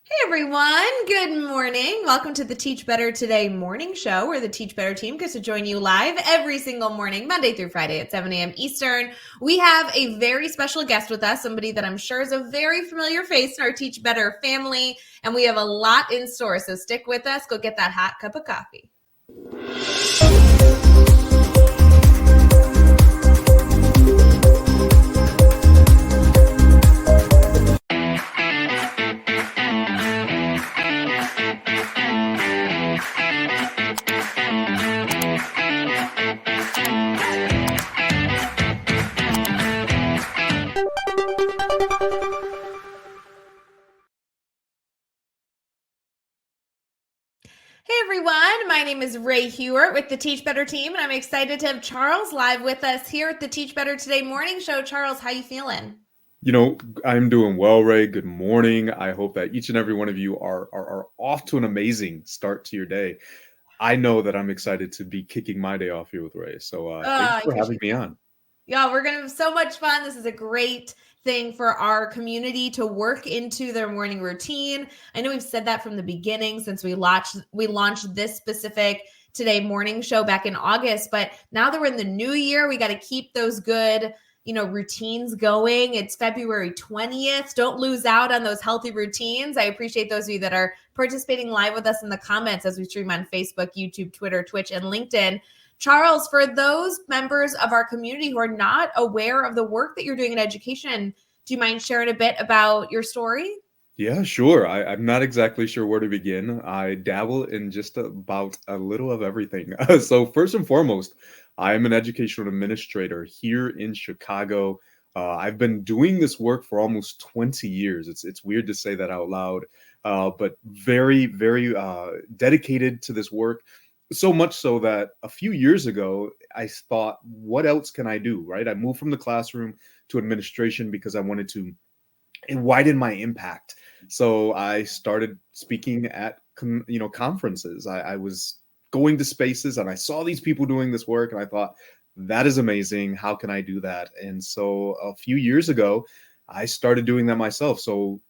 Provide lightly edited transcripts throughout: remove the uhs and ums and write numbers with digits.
Hey everyone, good morning. Welcome to the Teach Better Today morning show where the Teach Better team gets to join you live every single morning, Monday through Friday at 7 a.m. Eastern. We have a very special guest with us, somebody that I'm sure is a very familiar face in our Teach Better family, and we have a lot in store, so stick with us. Go get that hot cup of coffee. Hey everyone, my name is Ray Hewart with the Teach Better team, and I'm excited to have Charles live with us here at the Teach Better Today morning show. Charles, how you feeling? I'm doing well, Ray. Good morning. I hope that each and every one of you are off to an amazing start to your day. I know that I'm excited to be kicking my day off here with Ray. So thanks I for having appreciate me that. on. Yeah, we're going to have so much fun. This is a great thing for our community to work into their morning routine. I know we've said that from the beginning since we launched this specific Today morning show back in August, but now that we're in the new year, we got to keep those good, routines going. It's February 20th. Don't lose out on those healthy routines. I appreciate those of you that are participating live with us in the comments as we stream on Facebook, YouTube, Twitter, Twitch, and LinkedIn. Charles, for those members of our community who are not aware of the work that you're doing in education, do you mind sharing a bit about your story? Yeah, sure. I'm not exactly sure where to begin. I dabble in just about a little of everything. So first and foremost, I'm an educational administrator here in Chicago. I've been doing this work for almost 20 years. It's weird to say that out loud, but very, very dedicated to this work. So much so that a few years ago, I thought, what else can I do? Right? I moved from the classroom to administration because I wanted to widen my impact. So I started speaking at conferences. I was going to spaces and I saw these people doing this work and I thought, that is amazing. How can I do that? And so a few years ago, I started doing that myself. So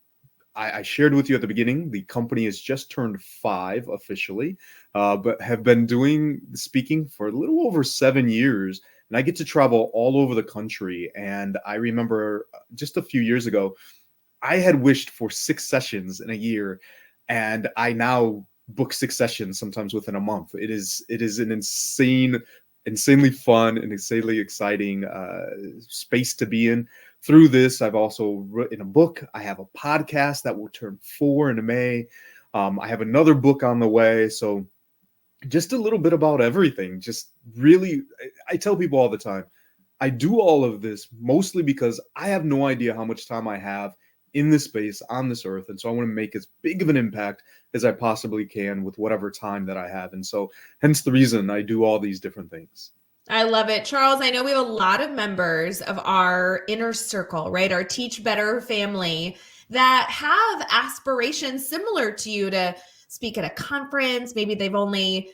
I shared with you at the beginning, the company has just turned 5 officially, but have been doing speaking for a little over 7 years. And I get to travel all over the country. And I remember just a few years ago, I had wished for 6 sessions in a year, and I now book 6 sessions sometimes within a month. It is an insanely fun and insanely exciting space to be in. Through this, I've also written a book. I have a podcast that will turn 4 in May. I have another book on the way. So just a little bit about everything. Just really, I tell people all the time, I do all of this mostly because I have no idea how much time I have in this space on this earth. And so I want to make as big of an impact as I possibly can with whatever time that I have. And so hence the reason I do all these different things. I love it. Charles, I know we have a lot of members of our inner circle, right? Our Teach Better family that have aspirations similar to you to speak at a conference. Maybe they've only,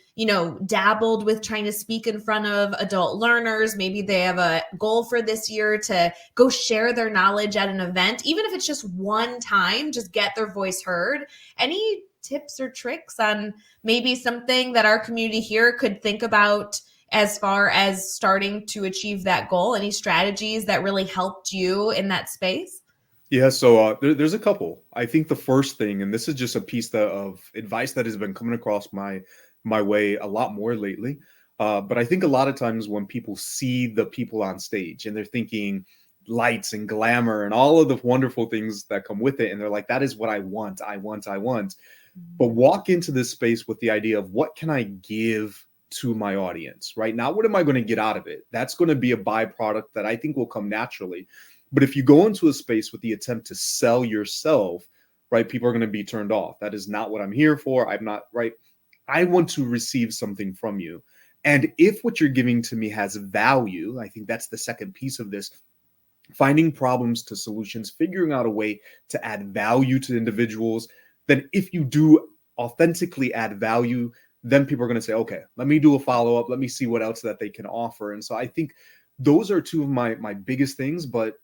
dabbled with trying to speak in front of adult learners. Maybe they have a goal for this year to go share their knowledge at an event, even if it's just one time, just get their voice heard. Any tips or tricks on maybe something that our community here could think about as far as starting to achieve that goal? Any strategies that really helped you in that space? Yeah, so there's a couple. I think the first thing, and this is just a piece of advice that has been coming across my way a lot more lately. But I think a lot of times when people see the people on stage and they're thinking lights and glamour and all of the wonderful things that come with it, and they're like, that is what I want, I want, I want. But walk into this space with the idea of what can I give to my audience, right? Now, what am I going to get out of it? That's going to be a byproduct that I think will come naturally. But if you go into a space with the attempt to sell yourself, right, people are going to be turned off. That is not what I'm here for. I'm not, right? I want to receive something from you. And if what you're giving to me has value, I think that's the second piece of this, finding problems to solutions, figuring out a way to add value to individuals. Then if you do authentically add value, then people are going to say, okay, let me do a follow-up. Let me see what else that they can offer. And so I think those are two of my biggest things. But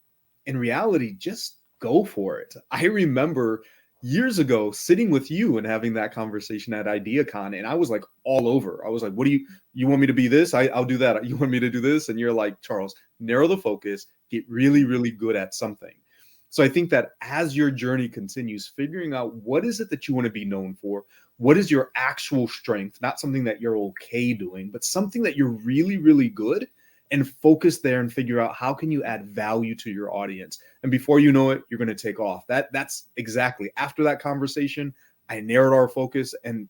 in reality, just go for it. I remember years ago sitting with you and having that conversation at IdeaCon, and I was like all over. I was like, what do you want me to be this? I'll do that. You want me to do this? And you're like, Charles, narrow the focus, get really, really good at something. So I think that as your journey continues, figuring out what is it that you want to be known for, what is your actual strength, not something that you're okay doing, but something that you're really, really good, and focus there and figure out how can you add value to your audience. And before you know it, you're going to take off. That's exactly after that conversation, I narrowed our focus, and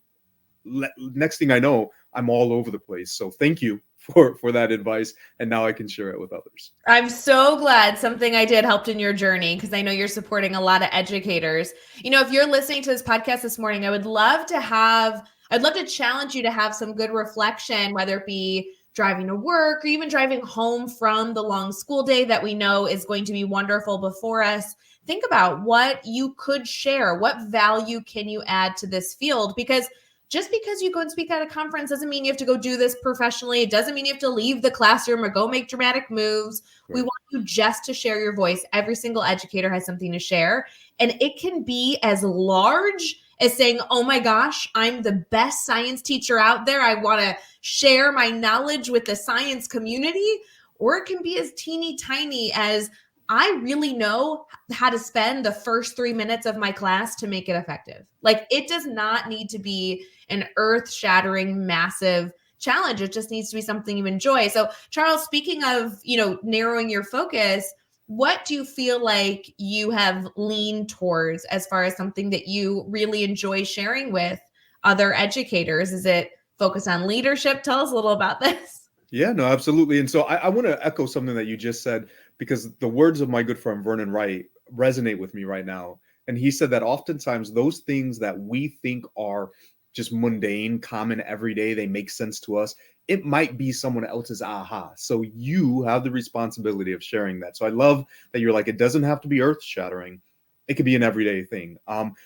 next thing I know, I'm all over the place. So thank you for that advice. And now I can share it with others. I'm so glad something I did helped in your journey, because I know you're supporting a lot of educators. You know, if you're listening to this podcast this morning, I'd love to challenge you to have some good reflection, whether it be driving to work or even driving home from the long school day that we know is going to be wonderful before us. Think about what you could share. What value can you add to this field? Because just because you go and speak at a conference doesn't mean you have to go do this professionally. It doesn't mean you have to leave the classroom or go make dramatic moves. Right. We want you just to share your voice. Every single educator has something to share. And it can be as large as saying, oh my gosh, I'm the best science teacher out there. I want to share my knowledge with the science community. Or it can be as teeny tiny as, I really know how to spend the first 3 minutes of my class to make it effective. Like, it does not need to be an earth-shattering, massive challenge. It just needs to be something you enjoy. So, Charles, speaking of, narrowing your focus, what do you feel like you have leaned towards as far as something that you really enjoy sharing with other educators? Is it focus on leadership? Tell us a little about this. Yeah, no, absolutely. And so I want to echo something that you just said, because the words of my good friend Vernon Wright resonate with me right now. And he said that oftentimes those things that we think are just mundane, common, everyday, they make sense to us, it might be someone else's aha. So you have the responsibility of sharing that. So I love that you're like, it doesn't have to be earth shattering. It could be an everyday thing.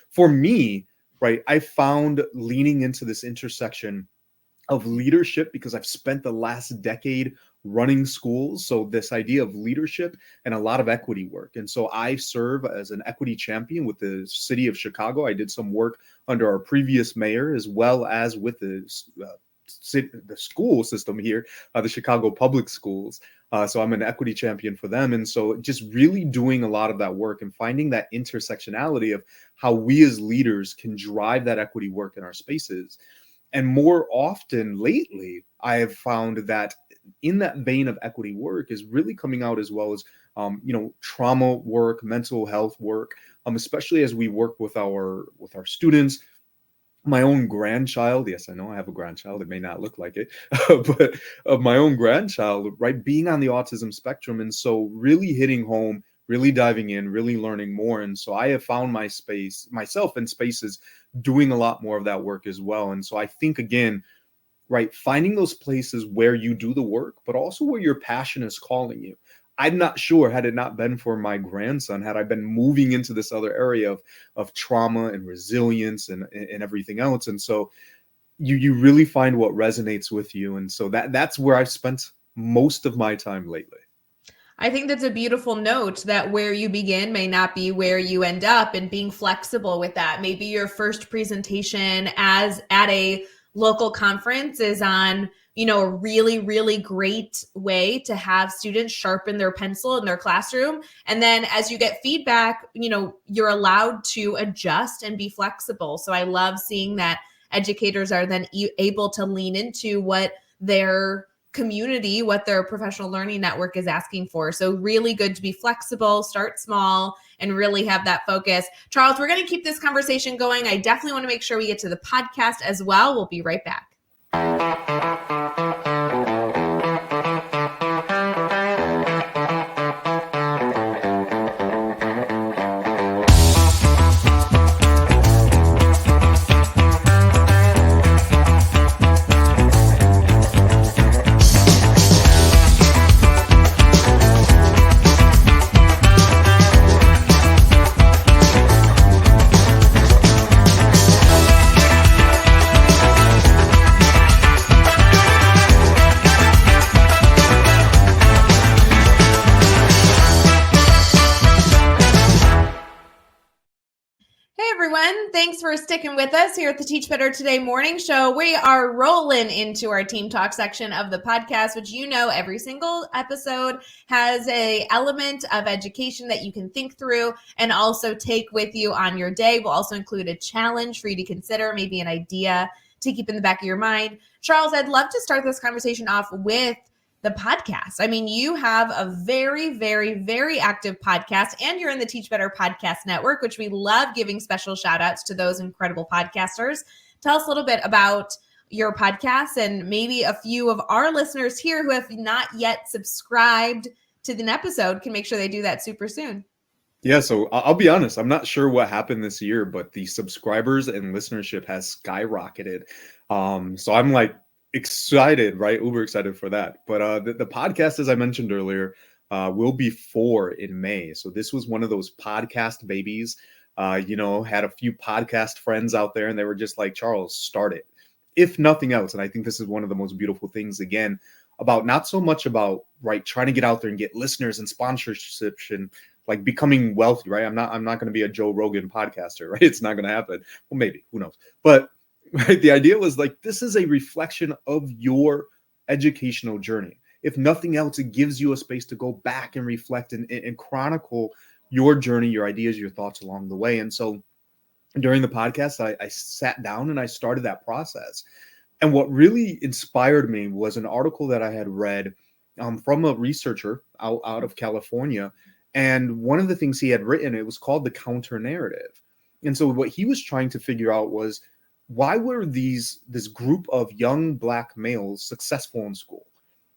For me, right, I found leaning into this intersection of leadership, because I've spent the last decade running schools. So this idea of leadership and a lot of equity work. And so I serve as an equity champion with the city of Chicago. I did some work under our previous mayor, as well as with the school system here, the Chicago public schools. So I'm an equity champion for them. And so just really doing a lot of that work and finding that intersectionality of how we as leaders can drive that equity work in our spaces. And more often lately, I have found that in that vein of equity work is really coming out, as well as, trauma work, mental health work, especially as we work with our students. My own grandchild, yes, I know I have a grandchild. It may not look like it, but my own grandchild, right, being on the autism spectrum. And so really hitting home, really diving in, really learning more. And so I have found myself in spaces doing a lot more of that work as well. And so I think, again, right, finding those places where you do the work, but also where your passion is calling you. I'm not sure, had it not been for my grandson, had I been moving into this other area of trauma and resilience and everything else. And so you really find what resonates with you. And so that's where I've spent most of my time lately. I think that's a beautiful note, that where you begin may not be where you end up, and being flexible with that. Maybe your first presentation at a local conference is on, a really, really great way to have students sharpen their pencil in their classroom. And then as you get feedback, you're allowed to adjust and be flexible. So I love seeing that educators are then able to lean into what their community, what their professional learning network is asking for. So really good to be flexible, start small, and really have that focus. Charles, we're going to keep this conversation going. I definitely want to make sure we get to the podcast as well. We'll be right back. everyone. Thanks for sticking with us here at the Teach Better Today morning show. We are rolling into our team talk section of the podcast, which every single episode has an element of education that you can think through and also take with you on your day. We'll also include a challenge for you to consider, maybe an idea to keep in the back of your mind. Charles, I'd love to start this conversation off with the podcast. I mean, you have a very, very, very active podcast, and you're in the Teach Better Podcast Network, which we love giving special shout outs to those incredible podcasters. Tell us a little bit about your podcast, and maybe a few of our listeners here who have not yet subscribed to the episode can make sure they do that super soon. Yeah, so I'll be honest, I'm not sure what happened this year, but the subscribers and listenership has skyrocketed. So I'm like excited, right? Uber excited for that. But the podcast, as I mentioned earlier, will be 4 in May. So this was one of those podcast babies. Had a few podcast friends out there, and they were just like, Charles, start it. If nothing else, and I think this is one of the most beautiful things, again, about not so much about, right, trying to get out there and get listeners and sponsorships and like becoming wealthy, right? I'm not going to be a Joe Rogan podcaster, right? It's not going to happen. Well, maybe, who knows? But right, the idea was like, this is a reflection of your educational journey. If nothing else, it gives you a space to go back and reflect and chronicle your journey, your ideas, your thoughts along the way. And so during the podcast, I sat down and I started that process. And what really inspired me was an article that I had read from a researcher out of California. And one of the things he had written, it was called the counter narrative. And so what he was trying to figure out was, why were this group of young Black males successful in school,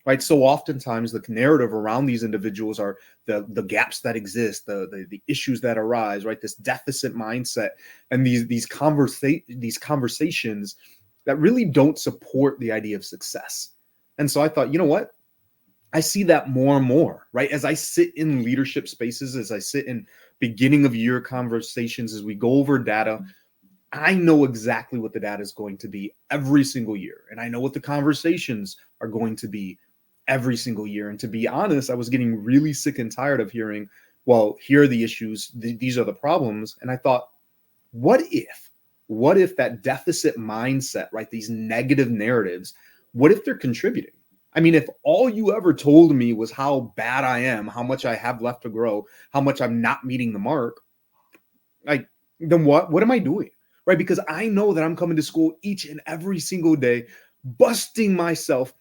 right? So oftentimes the narrative around these individuals are the gaps that exist, the issues that arise, right? This deficit mindset and these conversations that really don't support the idea of success. And so I thought, you know what? I see that more and more, right? As I sit in leadership spaces, as I sit in beginning of year conversations, as we go over data, I know exactly what the data is going to be every single year. And I know what the conversations are going to be every single year. And to be honest, I was getting really sick and tired of hearing, well, here are the issues, these are the problems. And I thought, what if that deficit mindset, right? These negative narratives, what if they're contributing? I mean, if all you ever told me was how bad I am, how much I have left to grow, how much I'm not meeting the mark, then what am I doing? Right? Because I know that I'm coming to school each and every single day, busting myself,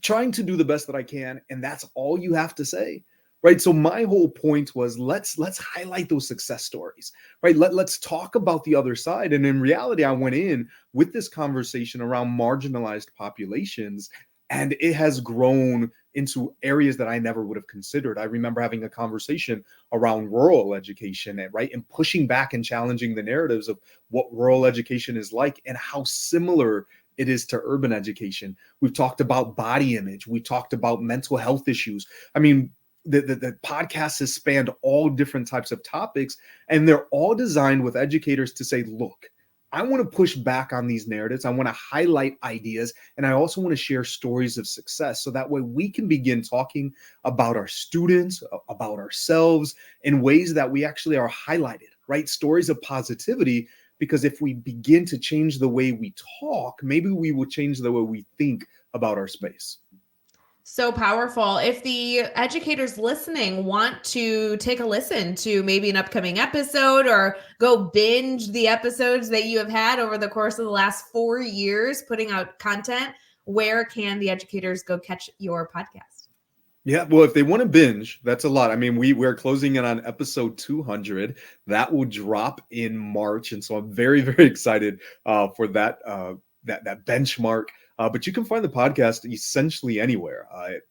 trying to do the best that I can. And that's all you have to say. Right. So my whole point was let's highlight those success stories. Right. Let's talk about the other side. And in reality, I went in with this conversation around marginalized populations, and it has grown into areas that I never would have considered. I remember having a conversation around rural education, and pushing back and challenging the narratives of what rural education is like and how similar it is to urban education. We've talked about body image. We talked about mental health issues. I mean, the podcast has spanned all different types of topics, and they're all designed with educators to say, look, I want to push back on these narratives. I want to highlight ideas, and I also want to share stories of success, so that way we can begin talking about our students, about ourselves in ways that we actually are highlighted, right? Stories of positivity, because if we begin to change the way we talk, maybe we will change the way we think about our space. So powerful. If the educators listening want to take a listen to maybe an upcoming episode or go binge the episodes that you have had over the course of the last 4 years putting out content, where can the educators go catch your podcast? Yeah, well, if they want to binge, that's a lot. I mean, we're closing in on episode 200. That will drop in March, and so I'm very, very excited for that that benchmark. But you can find the podcast essentially anywhere.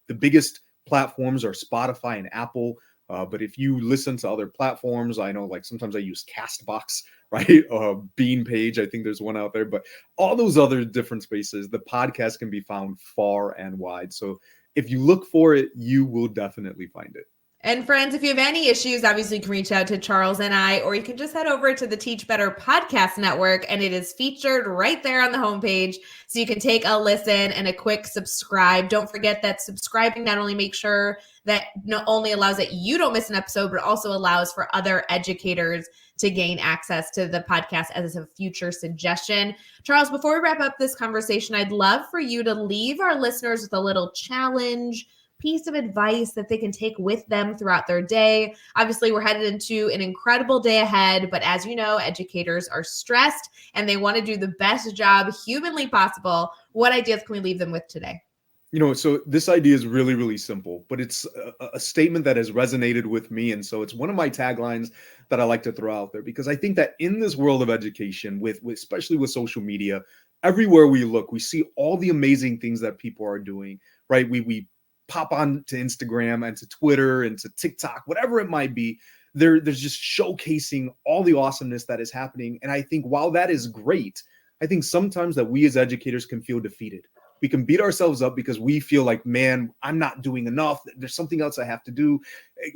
The biggest platforms are Spotify and Apple. But if you listen to other platforms, I know like sometimes I use Castbox, right? Bean Page, I think there's one out there. But all those other different spaces, the podcast can be found far and wide. So if you look for it, you will definitely find it. And friends, if you have any issues, obviously you can reach out to Charles and I, or you can just head over to the Teach Better Podcast Network, and it is featured right there on the homepage. So you can take a listen and a quick subscribe. Don't forget that subscribing not only makes sure that not only allows that you don't miss an episode, but also allows for other educators to gain access to the podcast as a future suggestion. Charles, before we wrap up this conversation, I'd love for you to leave our listeners with a little challenge, piece of advice that they can take with them throughout their day. Obviously, we're headed into an incredible day ahead, but as you know, educators are stressed and they want to do the best job humanly possible. What ideas can we leave them with today? So this idea is really, really simple, but it's a statement that has resonated with me. And so it's one of my taglines that I like to throw out there, because I think that in this world of education, especially with social media, everywhere we look, we see all the amazing things that people are doing, right? We pop on to Instagram and to Twitter and to TikTok, whatever it might be. There's just showcasing all the awesomeness that is happening. And I think while that is great, I think sometimes that we as educators can feel defeated. We can beat ourselves up because we feel like, man, I'm not doing enough. There's something else I have to do.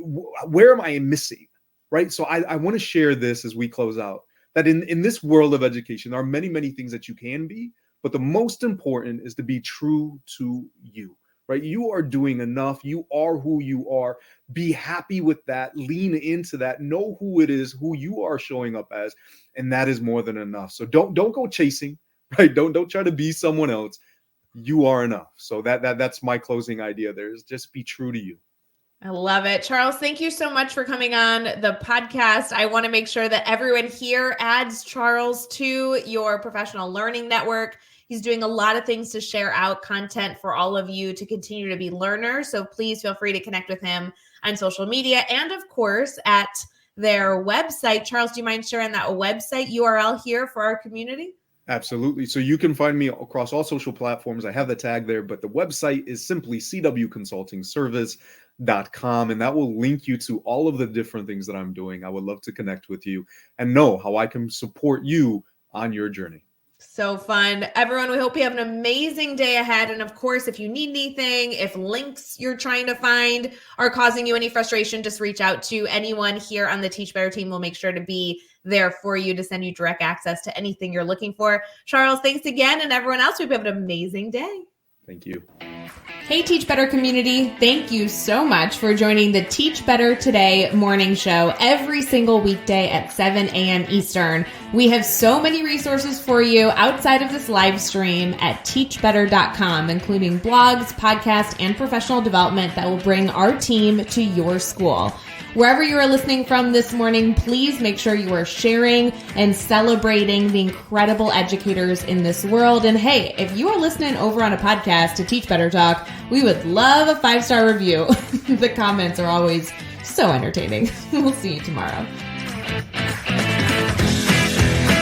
Where am I missing? Right? So I want to share this as we close out, that in this world of education, there are many, many things that you can be, but the most important is to be true to you. Right? You are doing enough. You are who you are. Be happy with that. Lean into that. Know who it is, who you are showing up as, and that is more than enough. So don't go chasing, right? Don't try to be someone else. You are enough. So that's my closing idea there, is just be true to you. I love it. Charles, thank you so much for coming on the podcast. I want to make sure that everyone here adds Charles to your professional learning network. He's doing a lot of things to share out content for all of you to continue to be learners. So please feel free to connect with him on social media and, of course, at their website. Charles, do you mind sharing that website URL here for our community? Absolutely. So you can find me across all social platforms. I have the tag there, but the website is simply cwconsultingservice.com, and that will link you to all of the different things that I'm doing. I would love to connect with you and know how I can support you on your journey. So fun. Everyone, we hope you have an amazing day ahead. And of course, if you need anything, if links you're trying to find are causing you any frustration, just reach out to anyone here on the Teach Better team. We'll make sure to be there for you to send you direct access to anything you're looking for. Charles, thanks again. And everyone else, we hope you have an amazing day. Thank you. Hey, Teach Better community. Thank you so much for joining the Teach Better Today morning show every single weekday at 7 a.m. Eastern. We have so many resources for you outside of this live stream at teachbetter.com, including blogs, podcasts, and professional development that will bring our team to your school. Wherever you are listening from this morning, please make sure you are sharing and celebrating the incredible educators in this world. And hey, if you are listening over on a podcast to Teach Better Talk, we would love a 5-star review. The comments are always so entertaining. We'll see you tomorrow.